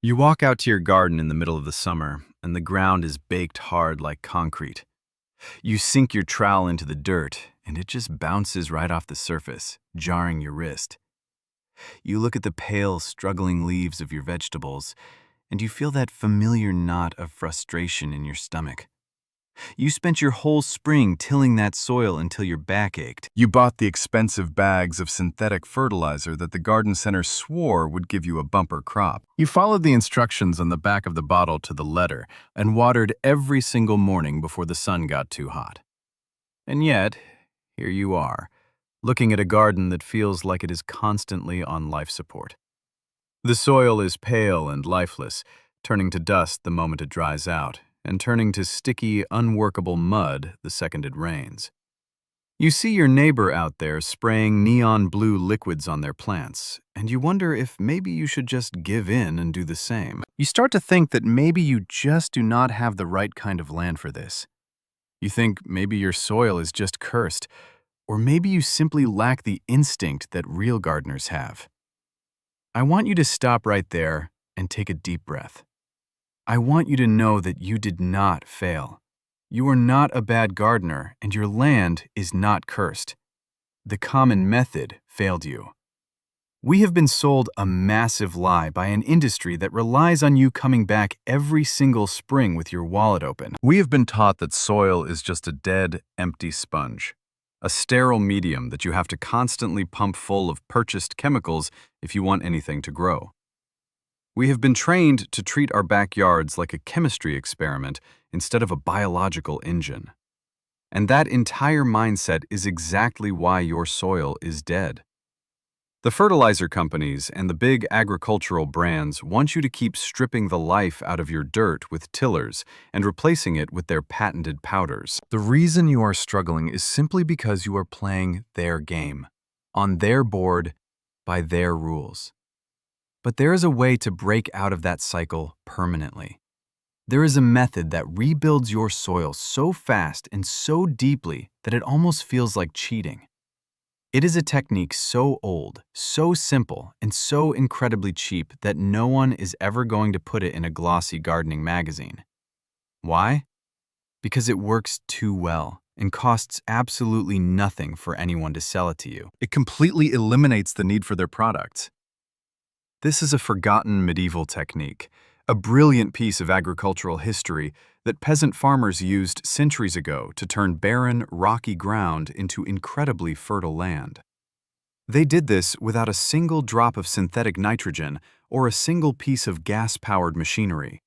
You walk out to your garden in the middle of the summer, and the ground is baked hard like concrete. You sink your trowel into the dirt, and it just bounces right off the surface, jarring your wrist. You look at the pale, struggling leaves of your vegetables, and you feel that familiar knot of frustration in your stomach. You spent your whole spring tilling that soil until your back ached. You bought the expensive bags of synthetic fertilizer that the garden center swore would give you a bumper crop. You followed the instructions on the back of the bottle to the letter and watered every single morning before the sun got too hot. And yet, here you are, looking at a garden that feels like it is constantly on life support. The soil is pale and lifeless, turning to dust the moment it dries out, and turning to sticky, unworkable mud the second it rains. You see your neighbor out there spraying neon blue liquids on their plants, and you wonder if maybe you should just give in and do the same. You start to think that maybe you just do not have the right kind of land for this. You think maybe your soil is just cursed, or maybe you simply lack the instinct that real gardeners have. I want you to stop right there and take a deep breath. I want you to know that you did not fail. You are not a bad gardener, and your land is not cursed. The common method failed you. We have been sold a massive lie by an industry that relies on you coming back every single spring with your wallet open. We have been taught that soil is just a dead, empty sponge, a sterile medium that you have to constantly pump full of purchased chemicals if you want anything to grow. We have been trained to treat our backyards like a chemistry experiment instead of a biological engine. And that entire mindset is exactly why your soil is dead. The fertilizer companies and the big agricultural brands want you to keep stripping the life out of your dirt with tillers and replacing it with their patented powders. The reason you are struggling is simply because you are playing their game, on their board, by their rules. But there is a way to break out of that cycle permanently. There is a method that rebuilds your soil so fast and so deeply that it almost feels like cheating. It is a technique so old, so simple, and so incredibly cheap that no one is ever going to put it in a glossy gardening magazine. Why? Because it works too well and costs absolutely nothing for anyone to sell it to you. It completely eliminates the need for their products. This is a forgotten medieval technique, a brilliant piece of agricultural history that peasant farmers used centuries ago to turn barren, rocky ground into incredibly fertile land. They did this without a single drop of synthetic nitrogen or a single piece of gas-powered machinery.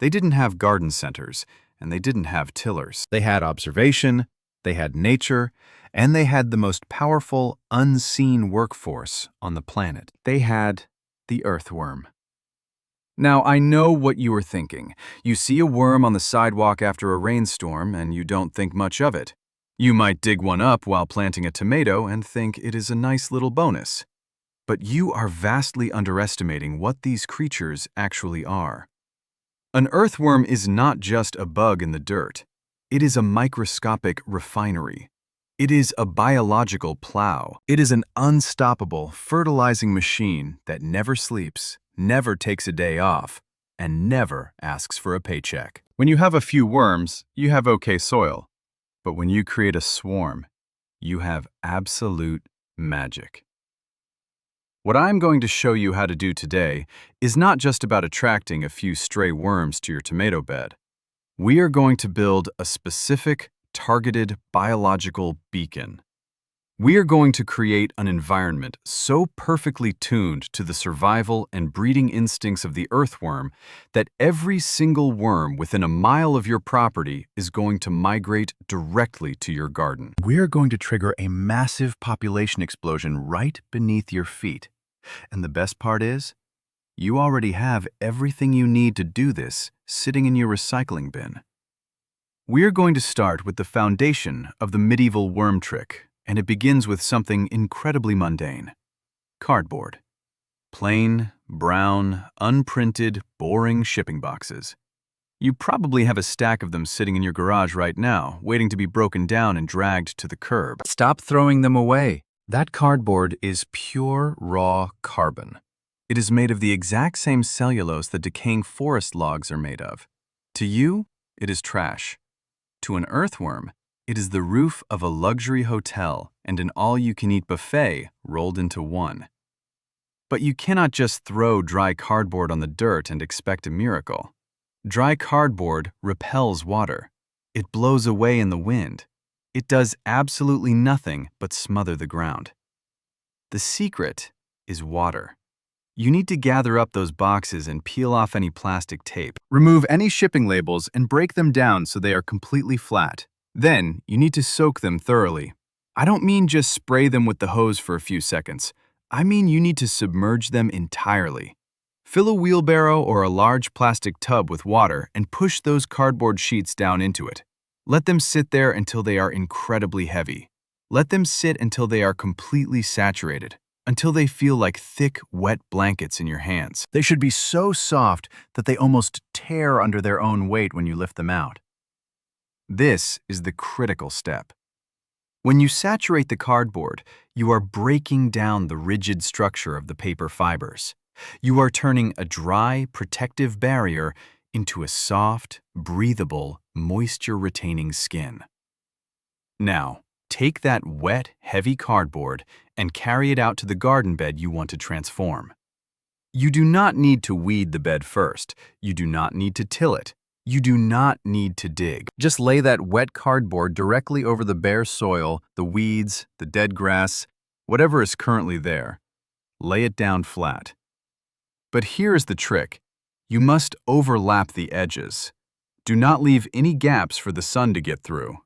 They didn't have garden centers, and they didn't have tillers. They had observation, they had nature, and they had the most powerful, unseen workforce on the planet. They had the earthworm. Now, I know what you are thinking. You see a worm on the sidewalk after a rainstorm, and you don't think much of it. You might dig one up while planting a tomato and think it is a nice little bonus. But you are vastly underestimating what these creatures actually are. An earthworm is not just a bug in the dirt. It is a microscopic refinery. It is a biological plow. It is an unstoppable, fertilizing machine that never sleeps, never takes a day off, and never asks for a paycheck. When you have a few worms, you have okay soil. But when you create a swarm, you have absolute magic. What I'm going to show you how to do today is not just about attracting a few stray worms to your tomato bed. We are going to build a specific, targeted biological beacon. We are going to create an environment so perfectly tuned to the survival and breeding instincts of the earthworm that every single worm within a mile of your property is going to migrate directly to your garden. We are going to trigger a massive population explosion right beneath your feet. And the best part is, you already have everything you need to do this sitting in your recycling bin. We're going to start with the foundation of the medieval worm trick, and it begins with something incredibly mundane. Cardboard. Plain, brown, unprinted, boring shipping boxes. You probably have a stack of them sitting in your garage right now, waiting to be broken down and dragged to the curb. Stop throwing them away. That cardboard is pure, raw carbon. It is made of the exact same cellulose that decaying forest logs are made of. To you, it is trash. To an earthworm, it is the roof of a luxury hotel and an all-you-can-eat buffet rolled into one. But you cannot just throw dry cardboard on the dirt and expect a miracle. Dry cardboard repels water. It blows away in the wind. It does absolutely nothing but smother the ground. The secret is water. You need to gather up those boxes and peel off any plastic tape. Remove any shipping labels and break them down so they are completely flat. Then, you need to soak them thoroughly. I don't mean just spray them with the hose for a few seconds. I mean you need to submerge them entirely. Fill a wheelbarrow or a large plastic tub with water and push those cardboard sheets down into it. Let them sit there until they are incredibly heavy. Let them sit until they are completely saturated, until they feel like thick, wet blankets in your hands. They should be so soft that they almost tear under their own weight when you lift them out. This is the critical step. When you saturate the cardboard, you are breaking down the rigid structure of the paper fibers. You are turning a dry, protective barrier into a soft, breathable, moisture-retaining skin. Now, take that wet, heavy cardboard and carry it out to the garden bed you want to transform. You do not need to weed the bed first. You do not need to till it. You do not need to dig. Just lay that wet cardboard directly over the bare soil, the weeds, the dead grass, whatever is currently there. Lay it down flat. But here is the trick. You must overlap the edges. Do not leave any gaps for the sun to get through.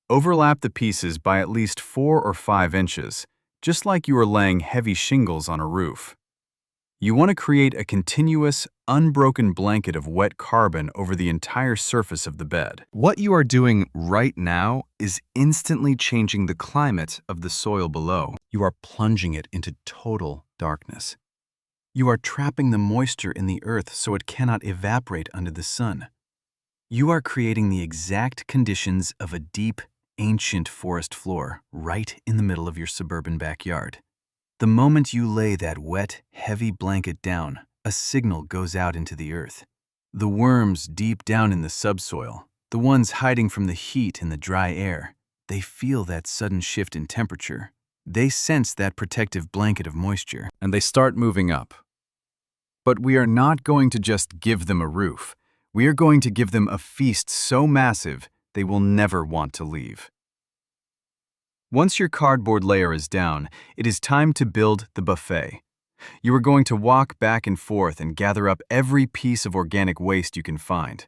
Overlap the pieces by at least 4 or 5 inches, just like you are laying heavy shingles on a roof. You want to create a continuous, unbroken blanket of wet carbon over the entire surface of the bed. What you are doing right now is instantly changing the climate of the soil below. You are plunging it into total darkness. You are trapping the moisture in the earth so it cannot evaporate under the sun. You are creating the exact conditions of a deep, ancient forest floor right in the middle of your suburban backyard. The moment you lay that wet, heavy blanket down, a signal goes out into the earth. The worms deep down in the subsoil, the ones hiding from the heat in the dry air, they feel that sudden shift in temperature. They sense that protective blanket of moisture, and they start moving up. But we are not going to just give them a roof. We are going to give them a feast so massive they will never want to leave. Once your cardboard layer is down, it is time to build the buffet. You are going to walk back and forth and gather up every piece of organic waste you can find.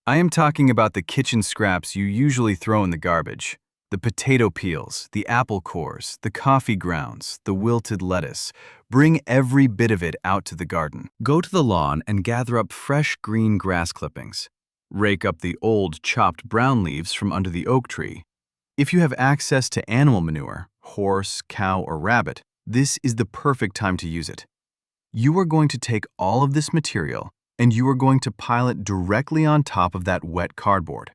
I am talking about the kitchen scraps you usually throw in the garbage. The potato peels, the apple cores, the coffee grounds, the wilted lettuce. Bring every bit of it out to the garden. Go to the lawn and gather up fresh green grass clippings. Rake up the old chopped brown leaves from under the oak tree. If you have access to animal manure, horse, cow, or rabbit, this is the perfect time to use it. You are going to take all of this material and you are going to pile it directly on top of that wet cardboard.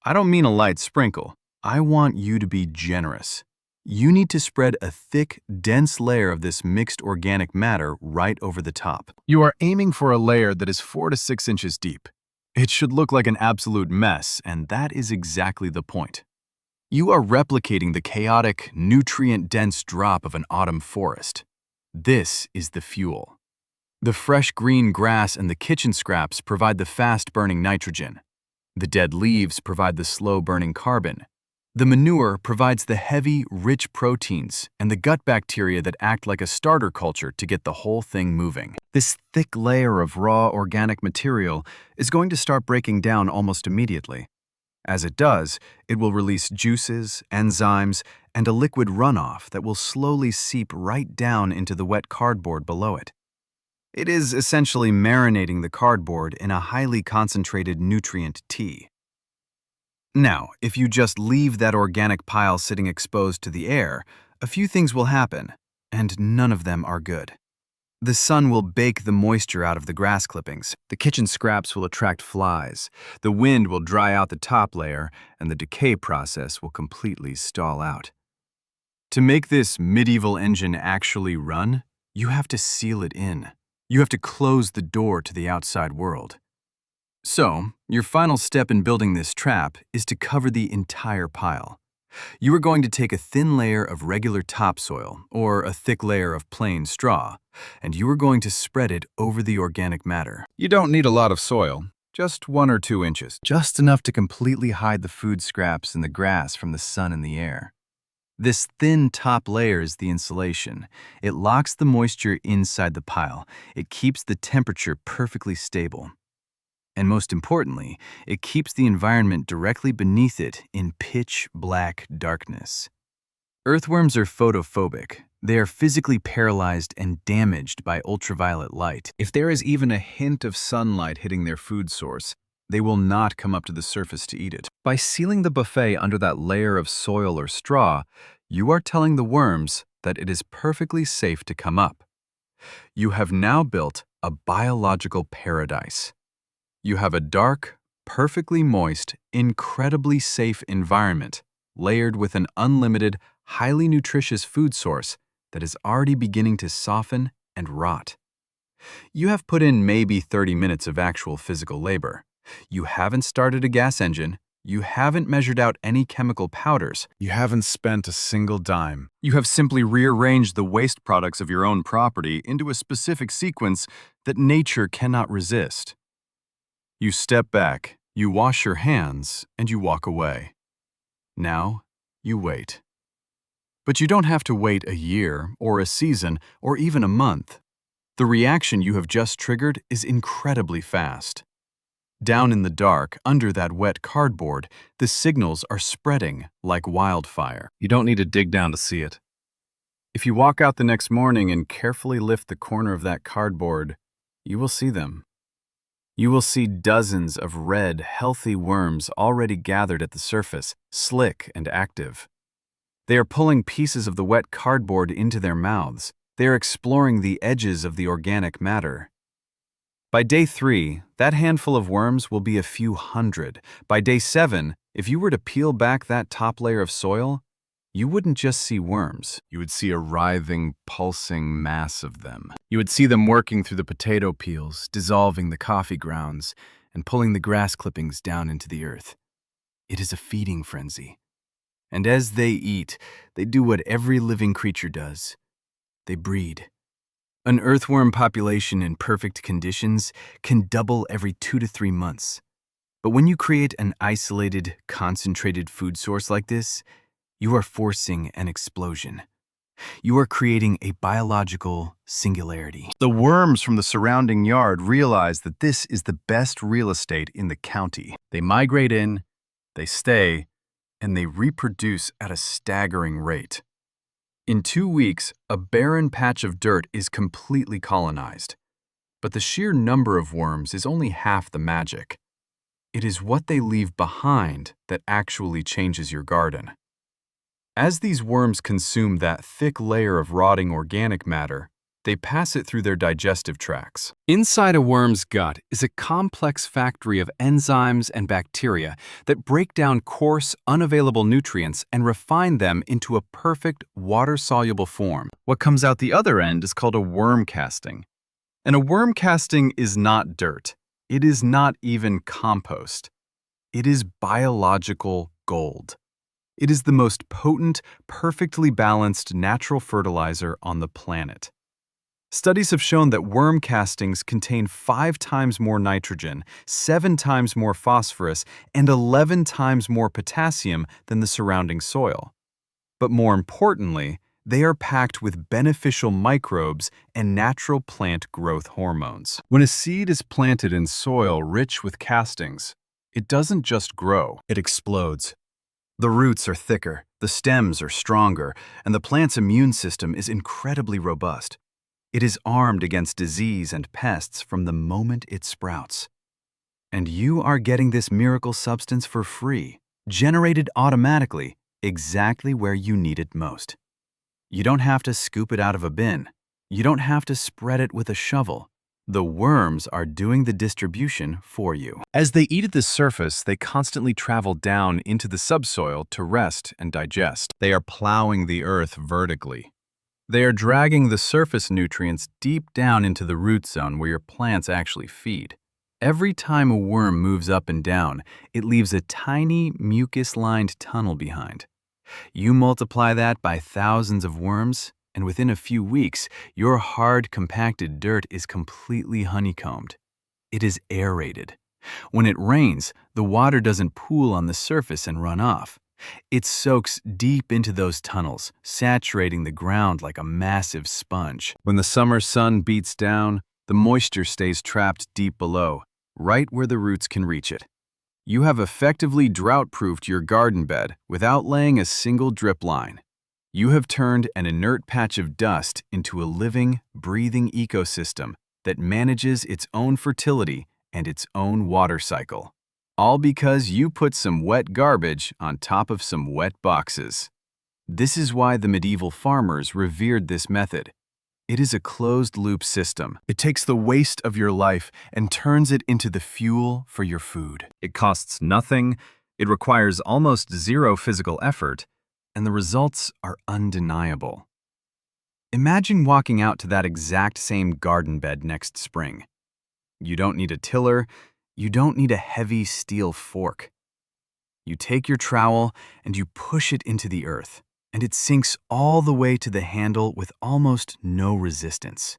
I don't mean a light sprinkle. I want you to be generous. You need to spread a thick, dense layer of this mixed organic matter right over the top. You are aiming for a layer that is 4 to 6 inches deep. It should look like an absolute mess, and that is exactly the point. You are replicating the chaotic, nutrient-dense drop of an autumn forest. This is the fuel. The fresh green grass and the kitchen scraps provide the fast-burning nitrogen. The dead leaves provide the slow-burning carbon. The manure provides the heavy, rich proteins and the gut bacteria that act like a starter culture to get the whole thing moving. This thick layer of raw organic material is going to start breaking down almost immediately. As it does, it will release juices, enzymes, and a liquid runoff that will slowly seep right down into the wet cardboard below it. It is essentially marinating the cardboard in a highly concentrated nutrient tea. Now, if you just leave that organic pile sitting exposed to the air, a few things will happen, and none of them are good. The sun will bake the moisture out of the grass clippings. The kitchen scraps will attract flies. The wind will dry out the top layer, and the decay process will completely stall out. To make this medieval engine actually run, You have to seal it in. You have to close the door to the outside world. So, your final step in building this trap is to cover the entire pile. You are going to take a thin layer of regular topsoil or a thick layer of plain straw, and you are going to spread it over the organic matter. You don't need a lot of soil, just 1 or 2 inches. Just enough to completely hide the food scraps and the grass from the sun and the air. This thin top layer is the insulation. It locks the moisture inside the pile. It keeps the temperature perfectly stable. And most importantly, it keeps the environment directly beneath it in pitch black darkness. Earthworms are photophobic. They are physically paralyzed and damaged by ultraviolet light. If there is even a hint of sunlight hitting their food source, they will not come up to the surface to eat it. By sealing the buffet under that layer of soil or straw, you are telling the worms that it is perfectly safe to come up. You have now built a biological paradise. You have a dark, perfectly moist, incredibly safe environment, layered with an unlimited, highly nutritious food source that is already beginning to soften and rot. You have put in maybe 30 minutes of actual physical labor. You haven't started a gas engine. You haven't measured out any chemical powders. You haven't spent a single dime. You have simply rearranged the waste products of your own property into a specific sequence that nature cannot resist. You step back, you wash your hands, and you walk away. Now, you wait. But you don't have to wait a year, or a season, or even a month. The reaction you have just triggered is incredibly fast. Down in the dark, under that wet cardboard, the signals are spreading like wildfire. You don't need to dig down to see it. If you walk out the next morning and carefully lift the corner of that cardboard, you will see them. You will see dozens of red, healthy worms already gathered at the surface, slick and active. They are pulling pieces of the wet cardboard into their mouths. They are exploring the edges of the organic matter. By day 3, that handful of worms will be a few hundred. By day 7, if you were to peel back that top layer of soil, you wouldn't just see worms. You would see a writhing, pulsing mass of them. You would see them working through the potato peels, dissolving the coffee grounds, and pulling the grass clippings down into the earth. It is a feeding frenzy. And as they eat, they do what every living creature does. They breed. An earthworm population in perfect conditions can double every 2 to 3 months. But when you create an isolated, concentrated food source like this, you are forcing an explosion. You are creating a biological singularity. The worms from the surrounding yard realize that this is the best real estate in the county. They migrate in, they stay, and they reproduce at a staggering rate. In 2 weeks, a barren patch of dirt is completely colonized. But the sheer number of worms is only half the magic. It is what they leave behind that actually changes your garden. As these worms consume that thick layer of rotting organic matter, they pass it through their digestive tracts. Inside a worm's gut is a complex factory of enzymes and bacteria that break down coarse, unavailable nutrients and refine them into a perfect, water-soluble form. What comes out the other end is called a worm casting. And a worm casting is not dirt. It is not even compost. It is biological gold. It is the most potent, perfectly balanced natural fertilizer on the planet. Studies have shown that worm castings contain 5 times more nitrogen, 7 times more phosphorus, and 11 times more potassium than the surrounding soil. But more importantly, they are packed with beneficial microbes and natural plant growth hormones. When a seed is planted in soil rich with castings, it doesn't just grow, it explodes. The roots are thicker, the stems are stronger, and the plant's immune system is incredibly robust. It is armed against disease and pests from the moment it sprouts. And you are getting this miracle substance for free, generated automatically, exactly where you need it most. You don't have to scoop it out of a bin. You don't have to spread it with a shovel. The worms are doing the distribution for you. As they eat at the surface, they constantly travel down into the subsoil to rest and digest. They are plowing the earth vertically. They are dragging the surface nutrients deep down into the root zone where your plants actually feed. Every time a worm moves up and down, it leaves a tiny mucus-lined tunnel behind. You multiply that by thousands of worms, and within a few weeks, your hard, compacted dirt is completely honeycombed. It is aerated. When it rains, the water doesn't pool on the surface and run off. It soaks deep into those tunnels, saturating the ground like a massive sponge. When the summer sun beats down, the moisture stays trapped deep below, right where the roots can reach it. You have effectively drought-proofed your garden bed without laying a single drip line. You have turned an inert patch of dust into a living, breathing ecosystem that manages its own fertility and its own water cycle. All because you put some wet garbage on top of some wet boxes. This is why the medieval farmers revered this method. It is a closed-loop system. It takes the waste of your life and turns it into the fuel for your food. It costs nothing, it requires almost zero physical effort, and the results are undeniable. Imagine walking out to that exact same garden bed next spring. You don't need a tiller, you don't need a heavy steel fork. You take your trowel and you push it into the earth, and it sinks all the way to the handle with almost no resistance.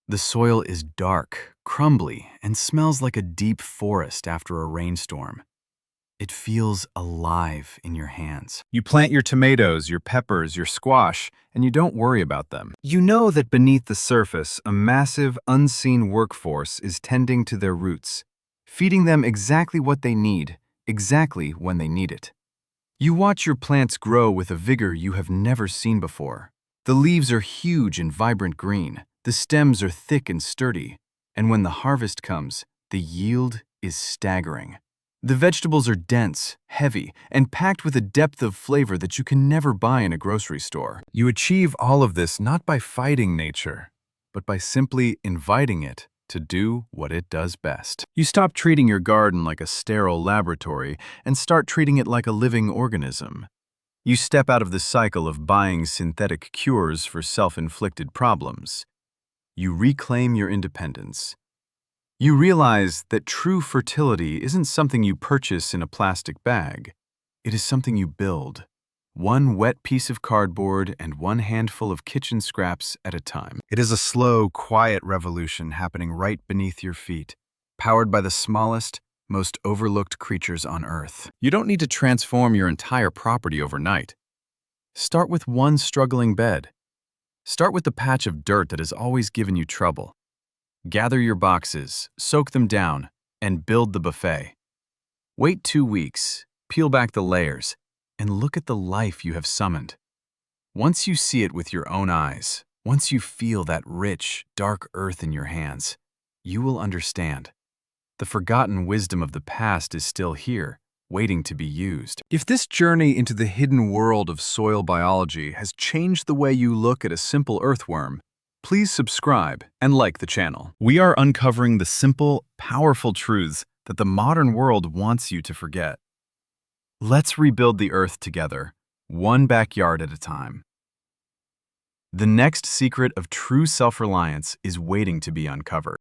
The soil is dark, crumbly, and smells like a deep forest after a rainstorm. It feels alive in your hands. You plant your tomatoes, your peppers, your squash, and you don't worry about them. You know that beneath the surface, a massive, unseen workforce is tending to their roots, feeding them exactly what they need, exactly when they need it. You watch your plants grow with a vigor you have never seen before. The leaves are huge and vibrant green, the stems are thick and sturdy, and when the harvest comes, the yield is staggering. The vegetables are dense, heavy, and packed with a depth of flavor that you can never buy in a grocery store. You achieve all of this not by fighting nature, but by simply inviting it to do what it does best. You stop treating your garden like a sterile laboratory and start treating it like a living organism. You step out of the cycle of buying synthetic cures for self-inflicted problems. You reclaim your independence. You realize that true fertility isn't something you purchase in a plastic bag. It is something you build, one wet piece of cardboard and one handful of kitchen scraps at a time. It is a slow, quiet revolution happening right beneath your feet, powered by the smallest, most overlooked creatures on Earth. You don't need to transform your entire property overnight. Start with one struggling bed. Start with the patch of dirt that has always given you trouble. Gather your boxes, soak them down, and build the buffet. Wait 2 weeks, peel back the layers, and look at the life you have summoned. Once you see it with your own eyes, once you feel that rich, dark earth in your hands, you will understand. The forgotten wisdom of the past is still here, waiting to be used. If this journey into the hidden world of soil biology has changed the way you look at a simple earthworm, please subscribe and like the channel. We are uncovering the simple, powerful truths that the modern world wants you to forget. Let's rebuild the earth together, one backyard at a time. The next secret of true self-reliance is waiting to be uncovered.